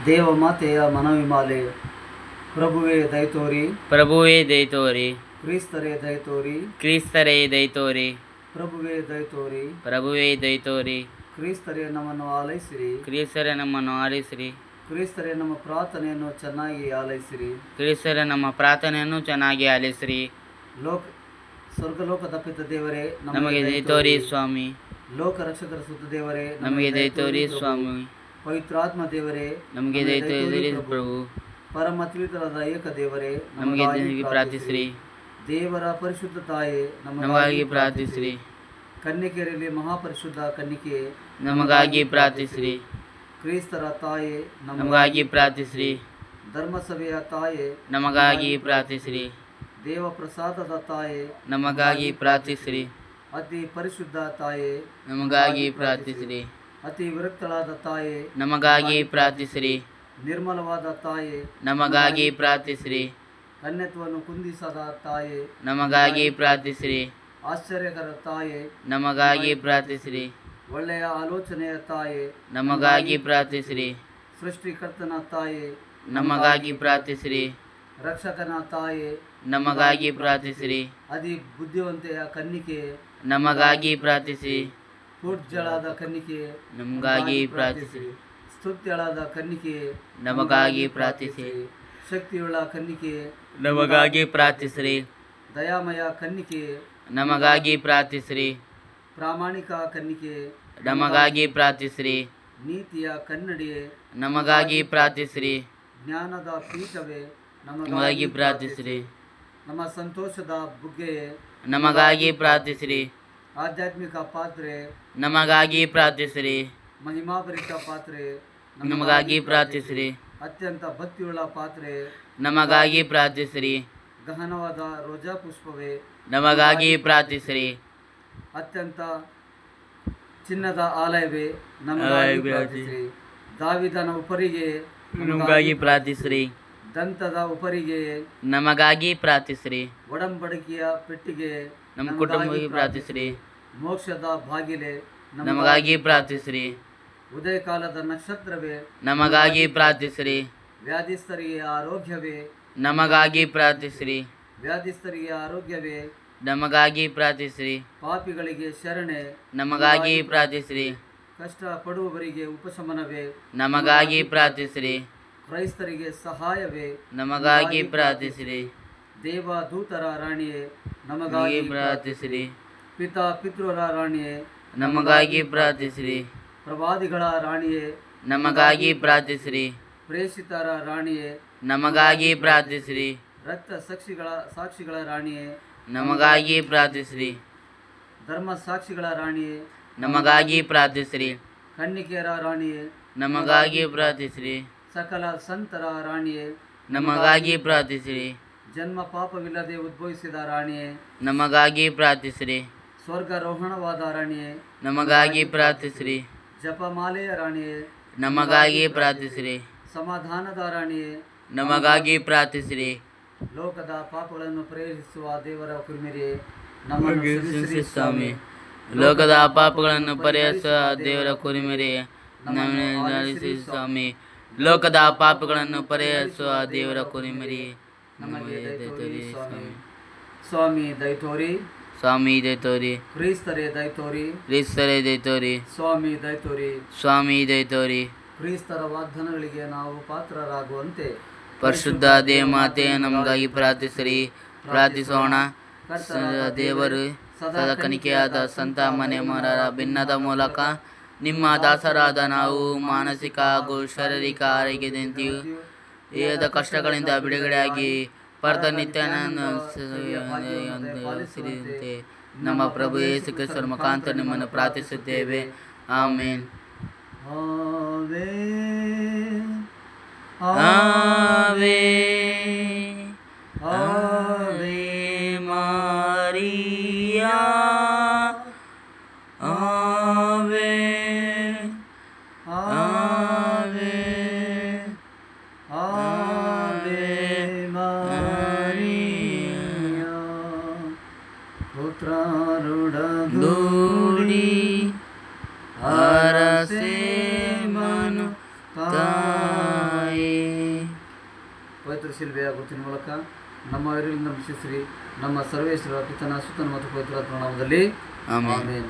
ದೇವಮಾತೆಯ ಮನವಿಮಾಲೆ. ಪ್ರಭುವೇ ದಯತೋರಿ, ಪ್ರಭುವೇ ದಯತೋರಿ, ಕ್ರಿಸ್ತರೇ ದಯತೋರಿ, ಕ್ರಿಸ್ತರೇ ದಯತೋರಿ, ಪ್ರಭುವೇ ದಯತೋರಿ, ಪ್ರಭುವೇ ದಯತೋರಿ, ಕ್ರಿಸ್ತರೇ ನಮ್ಮನ್ನು ಆಲೈಸಿರಿ, ಕ್ರಿಸ್ತರೇ ನಮ್ಮನ್ನು ಆಲಿಸಿರಿ, ಕ್ರಿಸ್ತರೇ ನಮ್ಮ ಪ್ರಾರ್ಥನೆಯನ್ನು ಚೆನ್ನಾಗಿ ಆಲೈಸಿರಿ, ಕ್ರಿಸ್ತರೇ ನಮ್ಮ ಪ್ರಾರ್ಥನೆಯನ್ನು ಚೆನ್ನಾಗಿ ಆಲಿಸಿರಿ. ಸ್ವರ್ಗಲೋಕದ ಪಿತ ದೇವರೇ ನಮಗೆ ದಯತೋರಿ ಸ್ವಾಮಿ, ಲೋಕ ರಕ್ಷಕರ ಸುತ್ತ ದೇವರೇ ನಮಗೆ ದಯತೋರಿ ಸ್ವಾಮಿ, ಪವಿತ್ರಾತ್ಮ ದೇವರೇ ನಮಗೆ ದಯತೋರಿ ಪ್ರಭು, ಪರಮ ತ್ರಿವಿಧರಾದ ಏಕ ದೇವರೇ ನಮಗೆ ಪ್ರಾರ್ಥಿಸಿರಿ. ದೇವರ ಪರಿಶುದ್ಧ ತಾಯೇ ನಮಗಾಗಿ ಪ್ರಾರ್ಥಿಸಿರಿ. ಕನ್ನಿಕೆಯರಲ್ಲಿ ಮಹಾಪರಿಶುದ್ಧ ಕನ್ನಿಕೆ ನಮಗಾಗಿ ಪ್ರಾರ್ಥಿಸಿರಿ. ಕ್ರಿಸ್ತರ ತಾಯೇ ನಮಗಾಗಿ ಪ್ರಾರ್ಥಿಸಿರಿ. ಧರ್ಮಸಭೆಯ ತಾಯೇ ನಮಗಾಗಿ ಪ್ರಾರ್ಥಿಸಿರಿ. ದೇವ ಪ್ರಸಾದದ ತಾಯೇ ನಮಗಾಗಿ ಪ್ರಾರ್ಥಿಸಿರಿ. ಅತಿ ಪರಿಶುದ್ಧ ತಾಯೇ ನಮಗಾಗಿ ಪ್ರಾರ್ಥಿಸಿರಿ. ಅತಿ ವಿರಕ್ತಳಾದ ತಾಯೇ ನಮಗಾಗಿ ಪ್ರಾರ್ಥಿಸಿರಿ. ನಿರ್ಮಲವಾದ ತಾಯೇ ನಮಗಾಗಿ ಪ್ರಾರ್ಥಿಸಿರಿ. ಕನ್ಯತ್ವವನ್ನು ಕುಂದಿಸದ ತಾಯೇ ನಮಗಾಗಿ ಪ್ರಾರ್ಥಿಸಿರಿ. ಆಶ್ಚರ್ಯಕರ ತಾಯೇ ನಮಗಾಗಿ ಪ್ರಾರ್ಥಿಸಿರಿ. ಒಳ್ಳೆಯ ಆಲೋಚನೆಯ ತಾಯೇ ನಮಗಾಗಿ ಪ್ರಾರ್ಥಿಸಿರಿ. ಸೃಷ್ಟಿಕರ್ತನ ತಾಯೇ ನಮಗಾಗಿ ಪ್ರಾರ್ಥಿಸಿರಿ. ರಕ್ಷಕನ ತಾಯೇ ನಮಗಾಗಿ ಪ್ರಾರ್ಥಿಸಿರಿ. ಅತಿ ಬುದ್ಧಿವಂತೆಯ ಕನ್ನಿಕೆ ನಮಗಾಗಿ ಪ್ರಾರ್ಥಿಸಿರಿ. ಪೂಜ್ಯಳಾದ ಕನ್ನಿಕೆ ನಮಗಾಗಿ ಪ್ರಾರ್ಥಿಸಿರಿ. ಸ್ತುತ್ಯಳಾದ ಕನ್ನಿಕೆ ನಮಗಾಗಿ ಪ್ರಾರ್ಥಿಸಿರಿ. ಶಕ್ತಿಯುಳ್ಳ ಕನ್ನಿಕೆ ನಮಗಾಗಿ ಪ್ರಾರ್ಥಿಸಿರಿ. ದಯಾಮಯ ಕನ್ನಿಕೆ ನಮಗಾಗಿ ಪ್ರಾರ್ಥಿಸಿರಿ. ಪ್ರಾಮಾಣಿಕ ಕನ್ನಿಕೆ ನಮಗಾಗಿ ಪ್ರಾರ್ಥಿಸಿರಿ. ನೀತಿಯ ಕನ್ನಡಿಯೇ ನಮಗಾಗಿ ಪ್ರಾರ್ಥಿಸಿರಿ. ಜ್ಞಾನದ ಪೀಠವೇ ನಮಗಾಗಿ ಪ್ರಾರ್ಥಿಸಿರಿ. ನಮ್ಮ ಸಂತೋಷದ ಬುಗ್ಗೆಯೇ ನಮಗಾಗಿ ಪ್ರಾರ್ಥಿಸಿರಿ. ಆಧ್ಯಾತ್ಮಿಕ ಪಾತ್ರೆ ನಮಗಾಗಿ ಪ್ರಾರ್ಥಿಸಿರಿ. ಮಹಿಮಾಭರಿತ ಪಾತ್ರೆ ನಮಗಾಗಿ ಪ್ರಾರ್ಥಿಸಿರಿ. ಅತ್ಯಂತ ಭಕ್ತಿಯುಳ್ಳ ಪಾತ್ರೆ ನಮಗಾಗಿ ಪ್ರಾರ್ಥಿಸಿರಿ. ಗಹನವಾದ ರೋಜಾ ಪುಷ್ಪವೇ ನಮಗಾಗಿ ಪ್ರಾರ್ಥಿಸಿರಿ. ಅತ್ಯಂತ ಚಿನ್ನದ ಆಲಯವೇ ನಮಗಾಗಿ ಪ್ರಾರ್ಥಿಸಿರಿ. ದಾವಿದನ ಉಪರಿಗೆ ನಮಗಾಗಿ ಪ್ರಾರ್ಥಿಸಿರಿ. ದಂತದ ಉಪರಿಗೆ ನಮಗಾಗಿ ಪ್ರಾರ್ಥಿಸಿರಿ. ಒಡಂಬಡಿಕೆಯ ಪೆಟ್ಟಿಗೆ ನಮ್ಮ ಕುಟುಂಬಕ್ಕೆ ಪ್ರಾರ್ಥಿಸಿರಿ. ಮೋಕ್ಷದ ಬಾಗಿಲೆ ನಮಗಾಗಿ ಪ್ರಾರ್ಥಿಸಿರಿ. ಉದಯ ಕಾಲದ ನಕ್ಷತ್ರವೇ ನಮಗಾಗಿ ಪ್ರಾರ್ಥಿಸಿರಿ. ವ್ಯಾಧಿಸ್ಥರಿಗೆ ಆರೋಗ್ಯವೇ ನಮಗಾಗಿ ಪ್ರಾರ್ಥಿಸಿರಿ. ವ್ಯಾಧಿಸ್ಥರಿಗೆ ಆರೋಗ್ಯವೇ ನಮಗಾಗಿ ಪ್ರಾರ್ಥಿಸಿರಿ. ಪಾಪಿಗಳಿಗೆ ಶರಣೆ ನಮಗಾಗಿ ಪ್ರಾರ್ಥಿಸಿರಿ. ಕಷ್ಟ ಪಡುವವರಿಗೆ ಉಪಶಮನವೇ ನಮಗಾಗಿ ಪ್ರಾರ್ಥಿಸಿರಿ. ಕ್ರೈಸ್ತರಿಗೆ ಸಹಾಯವೇ ನಮಗಾಗಿ ಪ್ರಾರ್ಥಿಸಿರಿ. ದೇವದೂತರ ರಾಣಿಯೇ ನಮಗಾಗಿ ಪ್ರಾರ್ಥಿಸಿರಿ. ಪಿತೃರ ರಾಣಿಯೇ ನಮಗಾಗಿ ಪ್ರಾರ್ಥಿಸಿರಿ. ಪ್ರವಾದಿಗಳ ರಾಣಿಯೇ ನಮಗಾಗಿ ಪ್ರಾರ್ಥಿಸಿರಿ. ಪ್ರೇಷಿತರ ರಾಣಿಯೇ ನಮಗಾಗಿ ಪ್ರಾರ್ಥಿಸಿರಿ. ರಕ್ತ ಸಾಕ್ಷಿಗಳ ರಾಣಿಯೇ ನಮಗಾಗಿ ಪ್ರಾರ್ಥಿಸಿರಿ. ಧರ್ಮ ಸಾಕ್ಷಿಗಳ ರಾಣಿಯೇ ನಮಗಾಗಿ ಪ್ರಾರ್ಥಿಸಿರಿ. ಕನ್ನಿಕೆಯರ ರಾಣಿಯೇ ನಮಗಾಗಿ ಪ್ರಾರ್ಥಿಸಿರಿ. ಸಕಲ ಸಂತರ ರಾಣಿಯೇ ನಮಗಾಗಿ ಪ್ರಾರ್ಥಿಸಿರಿ. ಜನ್ಮ ಪಾಪವಿಲ್ಲದೆ ಉದ್ಭವಿಸಿದ ರಾಣಿಯೇ ನಮಗಾಗಿ ಪ್ರಾರ್ಥಿಸಿರಿ. ಸ್ವರ್ಗಾರೋಹಣವಾದ ರಾಣಿಯೇ ನಮಗಾಗಿ ಪ್ರಾರ್ಥಿಸಿರಿ. ಜಪಮಾಲೆಯ ರಾಣಿಯೇ ನಮಗಾಗಿ ಪ್ರಾರ್ಥಿಸಿರಿ. ಸಮಾಧಾನದ ರಾಣಿಯೇ ನಮಗಾಗಿ ಪ್ರಾರ್ಥಿಸಿರಿ. ಲೋಕದ ಪಾಪಗಳನ್ನು ಪರಿಹರಿಸುವ ದೇವರ ಕುರಿಮರಿಯೇ ನಮ್ಮನ್ನು ಕ್ಷಮಿಸಿರಿ ಸ್ವಾಮಿ. ಲೋಕದ ಪಾಪಗಳನ್ನು ಪರಿಹರಿಸುವ ದೇವರ ಕುರಿಮರಿ ನಮ್ಮನ್ನು ಸ್ವಾಮಿ. ಲೋಕದ ಪಾಪಗಳನ್ನು ಪರಿಹರಿಸುವ ದೇವರ ಕುರಿಮರಿ ನಮಗೆ ದಯತೋರಿ ಸ್ವಾಮಿ. ಸ್ವಾಮಿ ದಯತೋರಿ, ಸ್ವಾಮಿ ದಯತೋರಿ, ಕ್ರಿಸ್ತರೇ ದಯತೋರಿ, ಕ್ರಿಸ್ತರೇ ದಯತೋರಿ, ಸ್ವಾಮಿ ದಯತೋರಿ, ಸ್ವಾಮಿ ದಯತೋರಿ. ಕ್ರಿಸ್ತರ ವಾಗ್ದಾನಗಳಿಗೆ ನಾವು ಪಾತ್ರರಾಗುವಂತೆ ಪರಿಶುದ್ಧ ದೇವಮಾತೆ ನಮಗಾಗಿ ಪ್ರಾರ್ಥಿಸಿರಿ. ಪ್ರಾರ್ಥಿಸೋಣ. ದೇವರು ಸದಾ ಕನಿಕೆಯಾದ ಸಂತ ಮನೆಮರರ ಭಿನ್ನದ ಮೂಲಕ ನಿಮ್ಮ ದಾಸರಾದ ನಾವು ಮಾನಸಿಕ ಹಾಗೂ ಶಾರೀರಿಕ ಆರೋಗ್ಯದಂತೆಯೂ ಏದ ಕಷ್ಟಗಳಿಂದ ಬಿಡುಗಡೆಯಾಗಿ ಪರನಿತ್ಯನನ್ನು ಸಿರಿದಂತೆ ನಮ್ಮ ಪ್ರಭು ಯೇಸು ಕ್ರಿಸ್ತರ ಮುಖಾಂತರ ನಿಮ್ಮನ್ನು ಪ್ರಾರ್ಥಿಸುತ್ತೇವೆ. ಆಮೇನ್. ಆವೆ ಆವೆ ಆವೆ ಮಾರಿಯಾ, ಆವೆ ಆವೆ ಆವೆ ಮಾರಿಯಾ. ಪುತ್ರಾರುಡಗೂಡಿ ಅರಸೆ ಮನು ತಾ ಪವಿತ್ರ ಶಿಲ್ಬೆಯ ಗುರುತಿನ ಮೂಲಕ ನಮ್ಮ ವಿರುದ್ಧ ರಕ್ಷಿಸಿರಿ. ನಮ್ಮ ಸರ್ವೇಶ್ವರ ಪಿತನ ಸುತನ ಮತ್ತು ಪವಿತ್ರ ನಾಮದಲ್ಲಿ ಆಮೆನ್. ಆಮೆನ್.